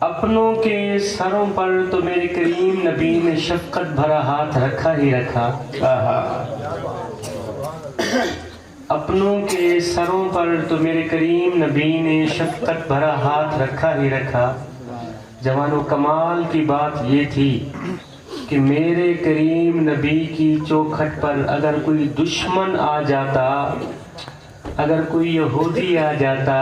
اپنوں کے سروں پر تو میرے کریم نبی نے شفقت بھرا ہاتھ رکھا ہی رکھا. اپنوں کے سروں پر تو میرے کریم نبی نے شفقت بھرا ہاتھ رکھا ہی رکھا. جوان و کمال کی بات یہ تھی کہ میرے کریم نبی کی چوکھٹ پر اگر کوئی دشمن آ جاتا، اگر کوئی یہودی آ جاتا،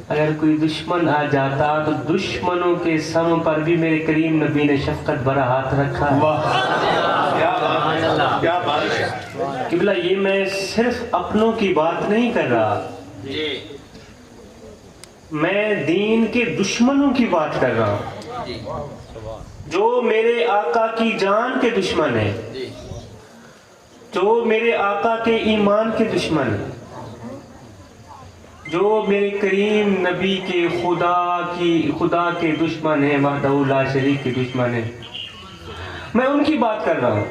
اگر کوئی دشمن آ جاتا تو دشمنوں کے سروں پر بھی میرے کریم نبی نے شفقت بھرا ہاتھ رکھا. قبلہ یہ میں صرف اپنوں کی بات نہیں کر رہا، میں دین کے دشمنوں کی بات کر رہا ہوں، جو میرے آقا کی جان کے دشمن ہیں، جو میرے آقا کے ایمان کے دشمن ہیں، جو میرے کریم نبی کے خدا کے دشمن ہیں، وحدہ لا شریک کے دشمن ہیں. میں ان کی بات کر رہا ہوں.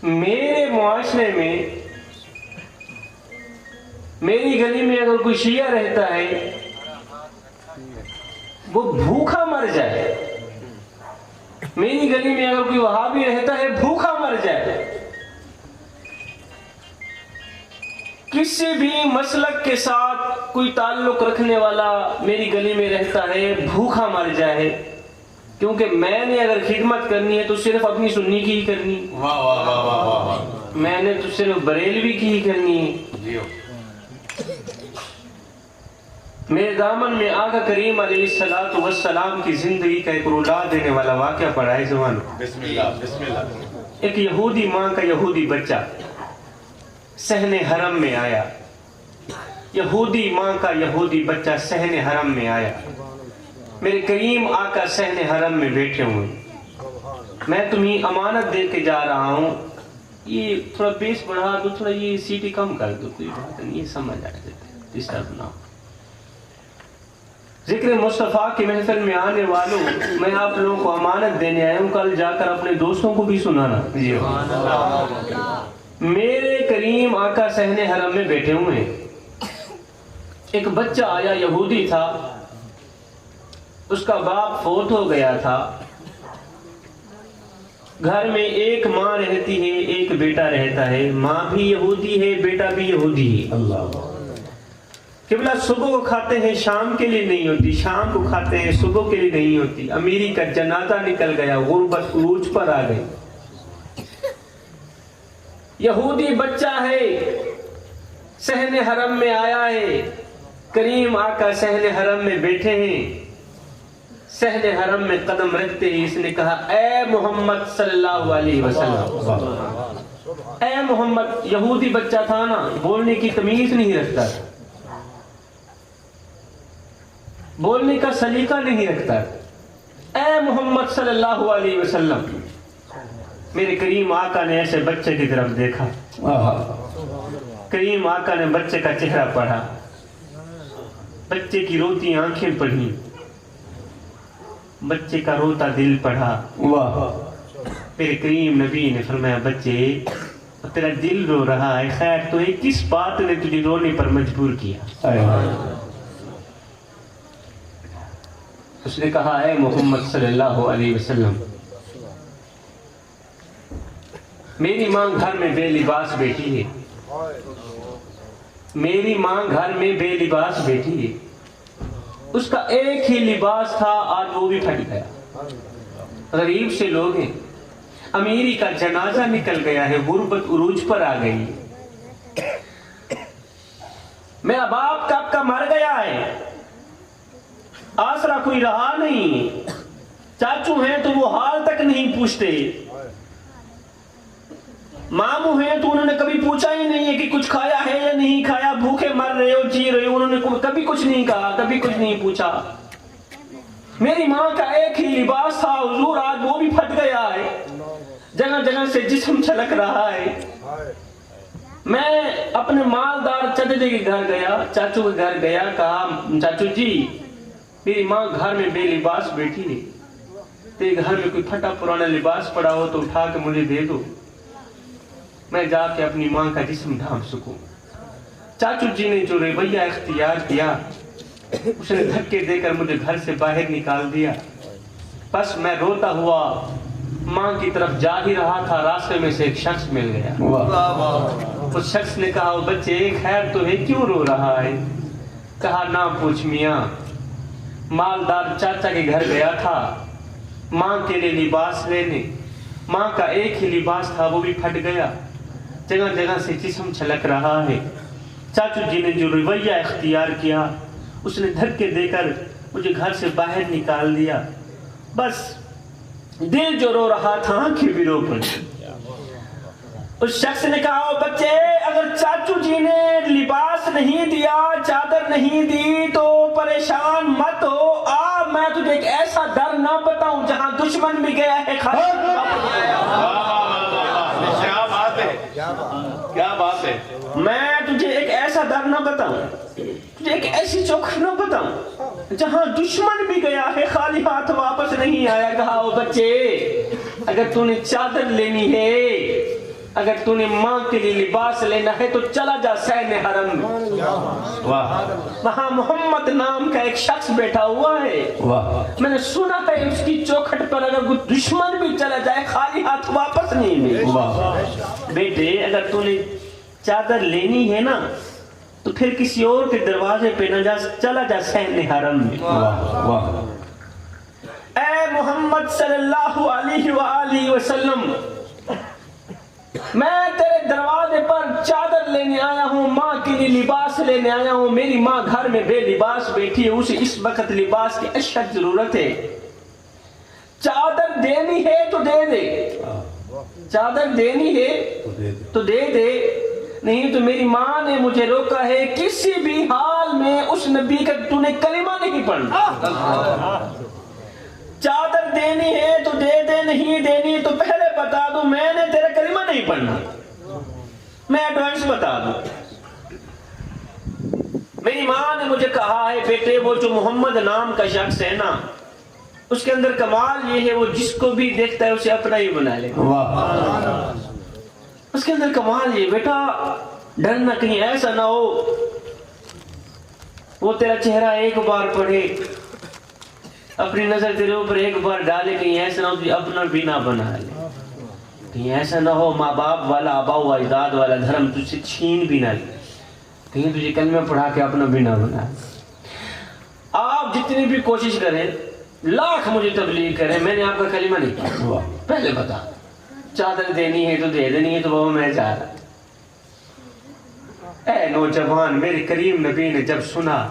میرے معاشرے میں، میری گلی میں اگر کوئی شیعہ رہتا ہے وہ بھوکا مر جائے، میری گلی میں اگر کوئی وہابی رہتا ہے بھوکا مر جائے، کسی بھی مسلک کے ساتھ کوئی تعلق رکھنے والا میری گلی میں رہتا ہے بھوکا مر جائے، کیونکہ میں نے اگر خدمت کرنی ہے تو صرف اپنی سنی کی ہی کرنی، میں نے تو صرف بریلوی کی ہی کرنی ہے. میرے دامن میں آقا کریم علیہ السلام کی زندگی کا ایک رلا دینے والا واقعہ پڑا ہے. زبان بسم اللہ بسم اللہ. ایک یہودی ماں کا یہودی بچہ صحن حرم میں آیا. یہودی ماں کا یہودی بچہ صحن حرم میں آیا. میرے کریم آقا صحن حرم میں بیٹھے ہوئے. میں تمہیں امانت دے کے جا رہا ہوں. یہ تھوڑا بیس بڑھا دو، تھوڑا یہ سیٹی کم کر دو، کوئی بات نہیں، یہ سمجھ آ جاتے ڈسٹرب نہ ہو. ذکر مصطفیٰ کی محفل میں آنے والوں، میں آپ لوگوں کو امانت دینے آیا ہوں، کل جا کر اپنے دوستوں کو بھی سنانا. میرے کریم آقا صحن حرم میں بیٹھے ہوئے ہیں. ایک بچہ آیا، یہودی تھا، اس کا باپ فوت ہو گیا تھا. گھر میں ایک ماں رہتی ہے، ایک بیٹا رہتا ہے. ماں بھی یہودی ہے، بیٹا بھی یہودی ہے. قبلہ صبح کو کھاتے ہیں، شام کے لیے نہیں ہوتی، شام کو کھاتے ہیں، صبح کے لیے نہیں ہوتی. امیری کا جنازہ نکل گیا، غربت عروج پر آ گئی. یہودی بچہ ہے، صحن حرم میں آیا ہے. کریم آقا صحن حرم میں بیٹھے ہیں. صحن حرم میں قدم رکھتے ہی اس نے کہا، اے محمد صلی اللہ علیہ وسلم. اے محمد. یہودی بچہ تھا نا، بولنے کی تمیز نہیں رکھتا، بولنے کا سلیقہ نہیں رکھتا. اے محمد صلی اللہ علیہ وسلم. میرے کریم آقا نے ایسے بچے کی طرف دیکھا. کریم آقا نے بچے کا چہرہ پڑھا، بچے کی روتی آنکھیں پڑھی، بچے کا روتا دل پڑھا. میرے کریم نبی نے فرمایا، بچے تیرا دل رو رہا ہے، خیر تو یہ کس بات نے تجھے رونے پر مجبور کیا؟ اس نے کہا، اے محمد صلی اللہ علیہ وسلم، میری ماں گھر میں بے لباس بیٹھی ہے. میری ماں گھر میں بے لباس بیٹھی ہے. اس کا ایک ہی لباس تھا، آج وہ بھی پھٹ گیا. غریب سے لوگ ہیں، امیری کا جنازہ نکل گیا ہے، غربت عروج پر آ گئی. میرا باپ کب کا مر گیا ہے، آسرا کوئی رہا نہیں. چاچو ہیں تو وہ حال تک نہیں پوچھتے، ماموں ہیں تو انہوں نے کبھی پوچھا ہی نہیں ہے کہ کچھ کھایا ہے یا نہیں کھایا، بھوکے مر رہے ہو جی رہے ہو، انہوں نے کبھی کچھ نہیں کہا، کبھی کچھ نہیں پوچھا. میری ماں کا ایک ہی لباس تھا حضور، آج وہ بھی پھٹ گیا ہے، جگہ جگہ سے جسم چھلک رہا ہے. میں اپنے مالدار چچا کے گھر گیا، چاچو کے گھر گیا، کہا، چاچو جی میری ماں گھر میں بے لباس بیٹھی ہے، تیرے گھر میں کوئی پھٹا پرانا لباس پڑا ہو تو اٹھا کے مجھے دے دو، میں جا کے اپنی ماں کا جسم ڈھانپ سکوں. چاچو جی نے جو رویہ اختیار کیا، اس نے دھکے دے کر مجھے گھر سے باہر نکال دیا. بس میں روتا ہوا ماں کی طرف جا ہی رہا تھا, راستے میں سے ایک شخص مل گیا. اس شخص نے کہا, بچے خیر تو ہے, کیوں رو رہا ہے؟ کہا, نہ پوچھ میاں, مالدار چاچا کے گھر گیا تھا ماں کے لیے لباس لینے. ماں کا ایک ہی لباس تھا, وہ بھی پھٹ گیا, جگہ جگہ سے جسم چھلک رہا ہے. چاچو جی نے جو رویہ اختیار کیا, اس نے دھکے دے کر مجھے گھر سے باہر نکال دیا. بس دل جو رو رہا تھا, آنکھیں بھی رو پڑی. اس شخص نے کہا, بچے اگر چاچو جی نے لباس نہیں دیا, چادر نہیں دی تو پریشان مت ہو. میں تجھے ایک ایسا در نہ بتاؤں جہاں دشمن بھی گیا ہے. کیا بات ہے. میں تجھے ایک ایسا در نہ بتاؤں, تجھے ایک ایسی چوکھٹ نہ بتاؤں جہاں دشمن بھی گیا ہے, خالی ہاتھ واپس نہیں آیا. کہا, بچے اگر تو نے چادر لینی ہے, اگر تو نے ماں کے لیے لباس لینا ہے تو چلا جا سین حرم میں. وہاں محمد نام کا ایک شخص بیٹھا ہوا ہے. میں نے سنا ہے اس کی چوکھٹ پر اگر کوئی دشمن بھی چلا جائے خالی ہاتھ واپس نہیں ملے. بیٹے اگر تو نے چادر لینی ہے نا تو پھر کسی اور کے دروازے پہ نہ جا, چلا جا سین حرم میں. اے محمد صلی اللہ علیہ وآلہ وسلم, میں تیرے دروازے پر چادر لینے آیا ہوں, ماں کے لیے لباس لینے آیا ہوں. میری ماں گھر میں بے لباس بیٹھی ہے, اسے اس وقت لباس کی اشد ضرورت ہے. چادر دینی ہے تو دے دے, چادر دینی ہے تو دے دے, نہیں تو میری ماں نے مجھے روکا ہے کسی بھی حال میں اس نبی کا تو نے کلمہ نہیں پڑھنا. چادر دینی ہے تو دے دے, نہیں دینی تو پہلے بتا دوں میں نے تیرا کلمہ نہیں پڑھنا. میں ایڈوانس بتا دوں. میری ماں نے مجھے کہا ہے, بیٹے وہ جو محمد نام کا شخص ہے نا, اس کے اندر کمال یہ ہے وہ جس کو بھی دیکھتا ہے اسے اپنا ہی بنا لے. اس کے اندر کمال یہ, بیٹا ڈرنا کہیں ایسا نہ ہو وہ تیرا چہرہ ایک بار پڑھے, اپنی نظر تیرے اوپر ایک بار ڈالے, کہیں ایسا نہ ہو تجھے اپنا بھی نہ بنا لے. کہیں ایسا نہ ہو ماں باپ والا, آبا و اجداد والا دھرم تجھ سے چھین بھی نہ لے, کہیں تجھے کلمہ پڑھا کے اپنا بھی نہ بنا لے. آپ جتنی بھی کوشش کریں, لاکھ مجھے تبلیغ کریں, میں نے آپ کا کلمہ نہیں پڑھا. پہلے بتا, چادر دینی ہے تو دے دینی ہے تو وہ میں چاہ رہا. اے نوجوان, میرے کریم نبی نے جب سنا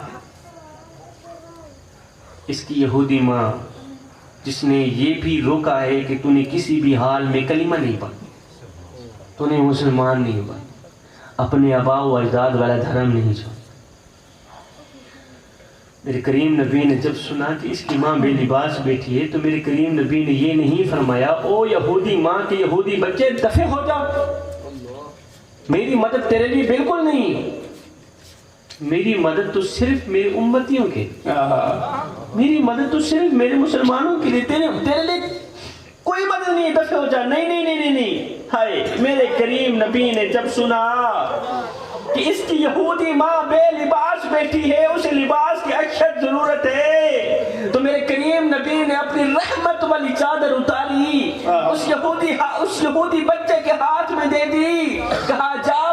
اس کی یہودی ماں جس نے یہ بھی روکا ہے کہ تو نے کسی بھی حال میں کلمہ نہیں پڑھا, تو نے مسلمان نہیں بنا, اپنے آبا و اجداد والا دھرم نہیں چھوڑا. میرے کریم نبی نے جب سنا کہ اس کی ماں بے لباس بیٹھی ہے تو میرے کریم نبی نے یہ نہیں فرمایا, او یہودی ماں کے یہودی بچے دفع ہو جاؤ, میری مدد تیرے لیے بالکل نہیں. میری مدد تو صرف میرے امتیوں کے, میری مدد تو صرف میرے مسلمانوں کے لیے, تیرے لیے کوئی مدد نہیں. دفع ہو جا. نہیں نہیں نہیں نہیں. ہائے, میرے کریم نبی نے جب سنا کہ اس کی یہودی ماں بے لباس بیٹھی ہے, اسے لباس کی اشد ضرورت ہے, تو میرے کریم نبی نے اپنی رحمت والی چادر اتاری, اس یہودی بچے کے ہاتھ میں دے دی. کہا, جا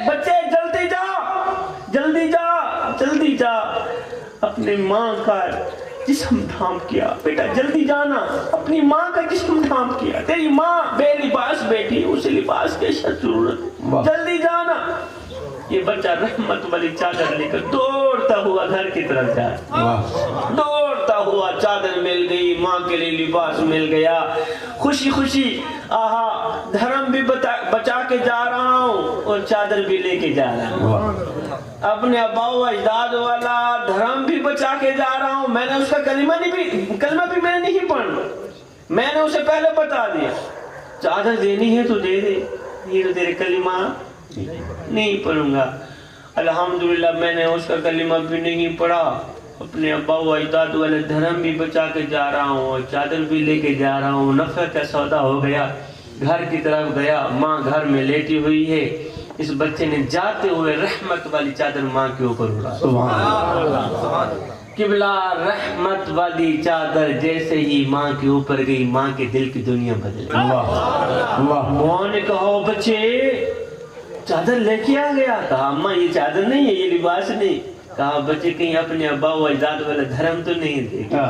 بچے جلدی جا, جلدی جا, جلدی جا. اپنے ماں کا جسم تھام کیا, بیٹا جلدی جانا. اپنی ماں کا جسم تھام کیا, تیری ماں بے لباس بیٹھی, اسے لباس کی اشد ضرورت ہے, جلدی جانا. یہ بچہ رحمت والی چادر لے کر دوڑتا ہوا گھر کی طرف جا, دوڑتا ہوا, چادر مل گئی, ماں کے لیے لباس مل گیا, خوشی خوشی آہا دھرم بھی بچا کے جا رہا ہوں اور چادر بھی لے کے جا رہا ہوں, اپنے ابا و اجداد والا دھرم بھی بچا کے جا رہا ہوں. میں نے اس کا کلمہ بھی میں نے نہیں پڑھنا, میں نے اسے پہلے بتا دیا, چادر دینی ہے تو دے دے, یہ تو تیرے کلمہ نہیں پڑھوں گا. الحمدللہ میں نے اس کا کلمہ بھی نہیں پڑھا, اپنے ابا و اجداد والے دھرم بھی بچا کے جا رہا ہوں اور چادر بھی لے کے جا رہا ہوں. نفع کا سودا ہو گیا, گھر کی طرف گیا, ماں گھر میں لیٹی ہوئی ہے. اس بچے نے جاتے ہوئے رحمت والی چادر ماں کے اوپر اڑا. قبلہ رحمت والی چادر جیسے ہی ماں کے اوپر گئی ماں کے دل کی دنیا بدل گئی۔ ماں نے کہا بچے چادر لے کے آ گیا؟ کہا اماں یہ چادر نہیں ہے، یہ لباس نہیں۔ کہا بچے کہیں اپنے ابا و اجداد والا دھرم تو نہیں دیکھا؟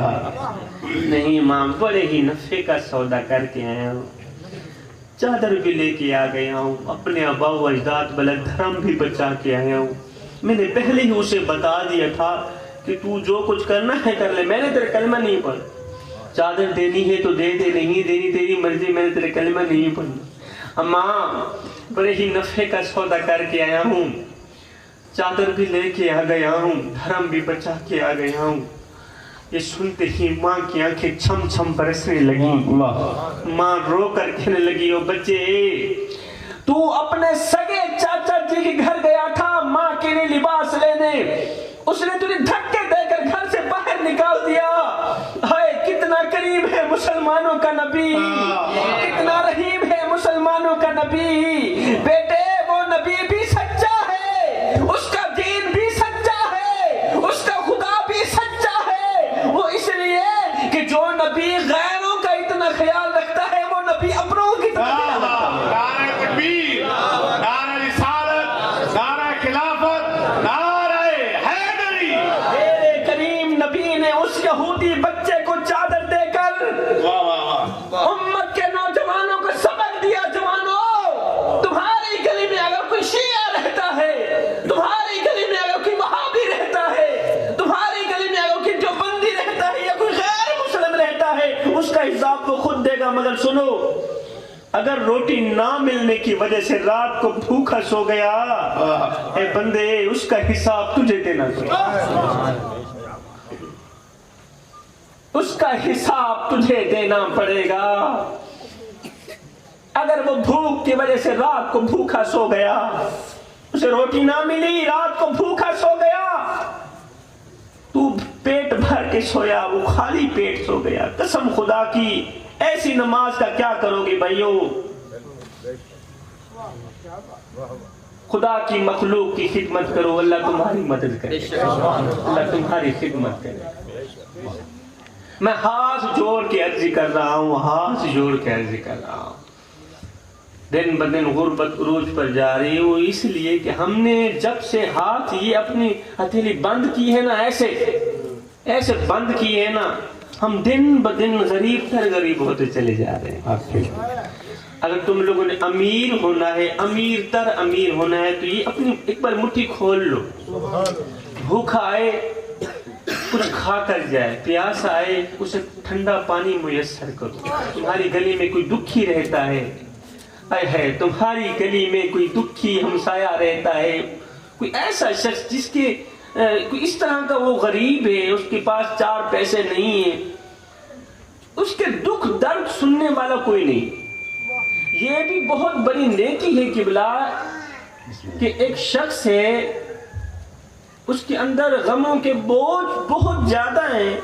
نہیں ماں، بڑے ہی نفع کا سودا کر کے آیا ہوں، چادر بھی لے کے آ گیا ہوں، اپنے ابا و اجداد والا دھرم بھی بچا کے آیا ہوں۔ میں نے پہلے ہی اسے بتا دیا تھا کہ تو جو کچھ کرنا ہے کر لے، میں نے تیرے کلمہ نہیں پڑھا، چادر دینی ہے تو دے دے، نہیں دینی تیری مرضی، میں نے تیرے کلمہ نہیں پڑھا۔ اماں بڑے ہی نفع کا سودا کر کے آیا ہوں، چادر بھی لے کے آ گیا ہوں، دھرم بھی بچا کے آ گیا ہوں۔ یہ سنتے ہی ماں کی آنکھیں چھم چھم برسنے لگی۔ ماں رو کر کہنے لگی، او بچے تو اپنے سگے چاچا جی کے گھر گیا تھا ماں کے لیے لباس لینے، اس نے تجھے دھکے دے کر گھر سے باہر نکال دیا۔ ہائے کتنا قریب ہے مسلمانوں کا نبی، کتنا رحیم ہے مسلمانوں کا نبی۔ بیٹے وہ نبی بھی سچا ہے، اس کا دین بھی سچا ہے، اس کا خدا بھی سچا ہے۔ وہ اس لیے کہ جو نبی غیروں کا اتنا خیال رکھتا ہے وہ نبی اپنوں کی طرح خیال رکھتا ہے۔ نعرہ تکبیر، نعرہ رسالت، نعرہ خلافت، نعرہ حیدری۔ میرے کریم نبی نے اس یہودی بچے کو چادر دے کر امت کے نوجوانوں کو سبق دیا، جوانوں تمہاری گلی میں اگر کوئی شیعہ رہتا ہے، تمہاری گلی میں اگر کوئی وہابی رہتا ہے، تمہاری گلی میں اگر کوئی دیوبندی رہتا ہے یا کوئی غیر مسلم رہتا ہے، اس کا حساب وہ خود دے گا، مگر سنو اگر روٹی نہ ملنے کی وجہ سے رات کو بھوکا سو گیا، اے بندے اس کا حساب تجھے دینا پڑے گا، اس کا حساب تجھے دینا پڑے گا۔ اگر وہ بھوک کی وجہ سے رات کو بھوکا سو گیا، اسے روٹی نہ ملی، رات کو بھوکا سو گیا، تو پیٹ بھر کے سویا، وہ خالی پیٹ سو گیا، قسم خدا کی ایسی نماز کا کیا کرو گے بھائیو؟ خدا کی مخلوق کی خدمت کرو، اللہ تمہاری مدد کرے، اللہ تمہاری خدمت کرے۔ میں ہاتھ جوڑ کے عرض کر رہا ہوں، ہاتھ جوڑ کے عرض کر رہا ہوں، دن بدن غربت عروج پر جا رہی ہو، اس لیے کہ ہم نے جب سے ہاتھ یہ اپنی ہتھیلی بند کی ہے نا، ایسے بند کی ہے نا، ہم دن بدن غریب تر غریب ہوتے چلے جا رہے ہیں۔ اگر تم لوگوں نے امیر ہونا ہے، امیر تر امیر ہونا ہے، تو یہ اپنی ایک بار مٹھی کھول لو، بھوکا آئے کچھ کھا کر جائے، پیاس آئے اسے ٹھنڈا پانی میسر کرو۔ تمہاری گلی میں کوئی دکھی رہتا ہے، ہے تمہاری گلی میں کوئی دکھی ہمسایہ رہتا ہے، کوئی ایسا شخص جس کے کوئی اس طرح کا وہ غریب ہے، اس کے پاس چار پیسے نہیں ہیں، اس کے دکھ درد سننے والا کوئی نہیں، یہ بھی بہت بڑی نیکی ہے قبلہ کہ ایک شخص ہے، اس کے اندر غموں کے بوجھ بہت زیادہ ہیں،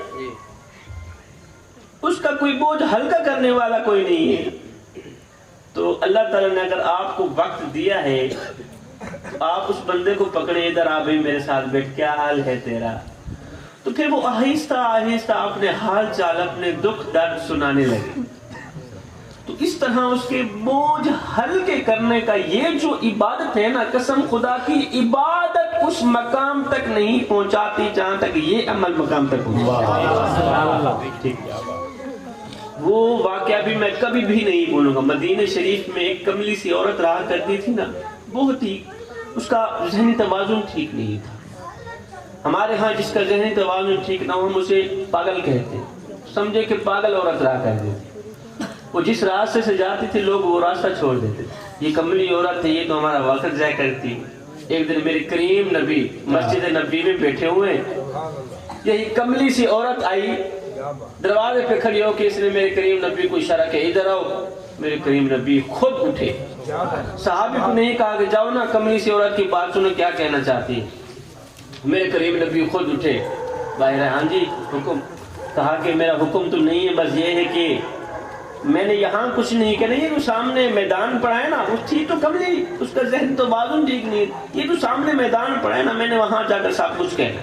اس کا کوئی بوجھ ہلکا کرنے والا کوئی نہیں ہے، تو اللہ تعالیٰ نے اگر آپ کو وقت دیا ہے تو آپ اس بندے کو پکڑے، ادھر آ بھائی میرے ساتھ بیٹھ، کیا حال ہے تیرا؟ تو پھر وہ آہستہ آہستہ اپنے حال چال، اپنے دکھ درد سنانے لگے۔ تو اس طرح اس کے بوجھ ہلکے کرنے کا یہ جو عبادت ہے نا، قسم خدا کی عبادت اس مقام تک نہیں پہنچاتی جہاں تک یہ عمل مقام تک پہنچاتی۔ وہ واقعہ بھی میں کبھی بھی نہیں بولوں گا، مدینہ شریف میں ایک کملی سی عورت رہا کرتی تھی نا، بہت ہی اس کا ذہنی توازن ٹھیک نہیں تھا۔ ہمارے ہاں جس کا ذہنی توازن ٹھیک نہ ہو ہم اسے پاگل کہتے ہیں، سمجھے کہ پاگل عورت رہا کرتی تھی، وہ جس راستے سے جاتی تھی لوگ وہ راستہ چھوڑ دیتے، یہ کملی عورت ہے، یہ تو ہمارا وقت ضائع کرتی۔ ایک دن میرے کریم نبی مسجد نبی میں بیٹھے ہوئے، یہی کملی سی عورت آئی، دروازے پہ کھڑی ہو کے اس نے میرے کریم نبی کو اشارہ کیا، ادھر آؤ۔ میرے کریم نبی خود اٹھے، صحابی کو نہیں کہا کہ جاؤ نا کملی سی عورت کی بات سنو کیا کہنا چاہتی ہے۔ میرے کریم نبی خود اٹھے، باہر ہاں جی حکم، کہا کہ میرا حکم تو نہیں ہے، بس یہ ہے کہ میں نے یہاں کچھ نہیں کہنا، یہ تو سامنے میدان پڑا ہے نا، اس تھی تو کملی، اس کا ذہن تو توازن ٹھیک نہیں، یہ تو سامنے میدان پڑا ہے نا، میں نے وہاں جا کر سب کچھ کہنا۔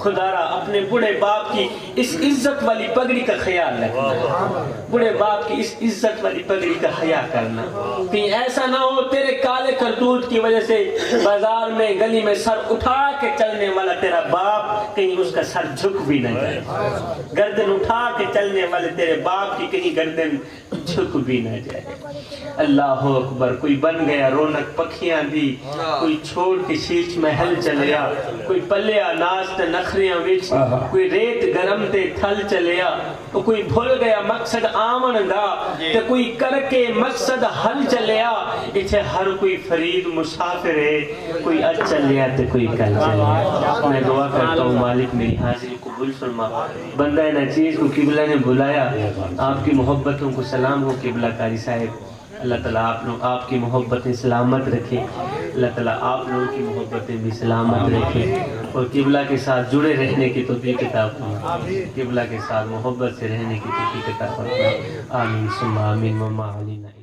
خدا را اپنے بڑے باپ کی اس عزت والی پگڑی کا خیال رکھنا، بڑے باپ کی اس عزت والی پگڑی کا حیا کرنا، کہیں ایسا نہ ہو تیرے کالے کرتوت کی وجہ سے بازار میں گلی میں سر اٹھا کے چلنے والا تیرا باپ کہیں اس کا سر جھک بھی نہ جائے، گردن اٹھا کے چلنے والے تیرے باپ کی کہیں گردن جھک بھی نہ جائے۔ اللہ اکبر، کوئی بن گیا رونق پکھیاں دی، کوئی چھوڑ کے شیش محل چلیا، کوئی پلیا ناست نخریاں وچ، کوئی ریت گرم تے تھل چلیا، تو کوئی بھول گیا مقصد آمن دا تے کوئی کر کے مقصد حل چلیا، اتھے ہر کوئی فرید مسافر ہے، کوئی اج چلیا تے کوئی کل چلیا۔ میں دعا کرتا ہوں مالک میری حاضری قبول فرما، بندہ نچیز کو قبلہ نے بلایا، آپ کی محبتوں کو سلام ہو قبلہ کاری صاحب، اللہ تعالیٰ آپ کی محبتیں سلامت رکھے، اللہ تعالیٰ آپ لوگوں کی محبتیں بھی سلامت رکھے، اور قبلہ کے ساتھ جڑے رہنے کی توفیق عطا فرمائے، قبلہ کے ساتھ محبت سے رہنے کی توفیق عطا فرمائے، آمین ثم آمین وما علینا۔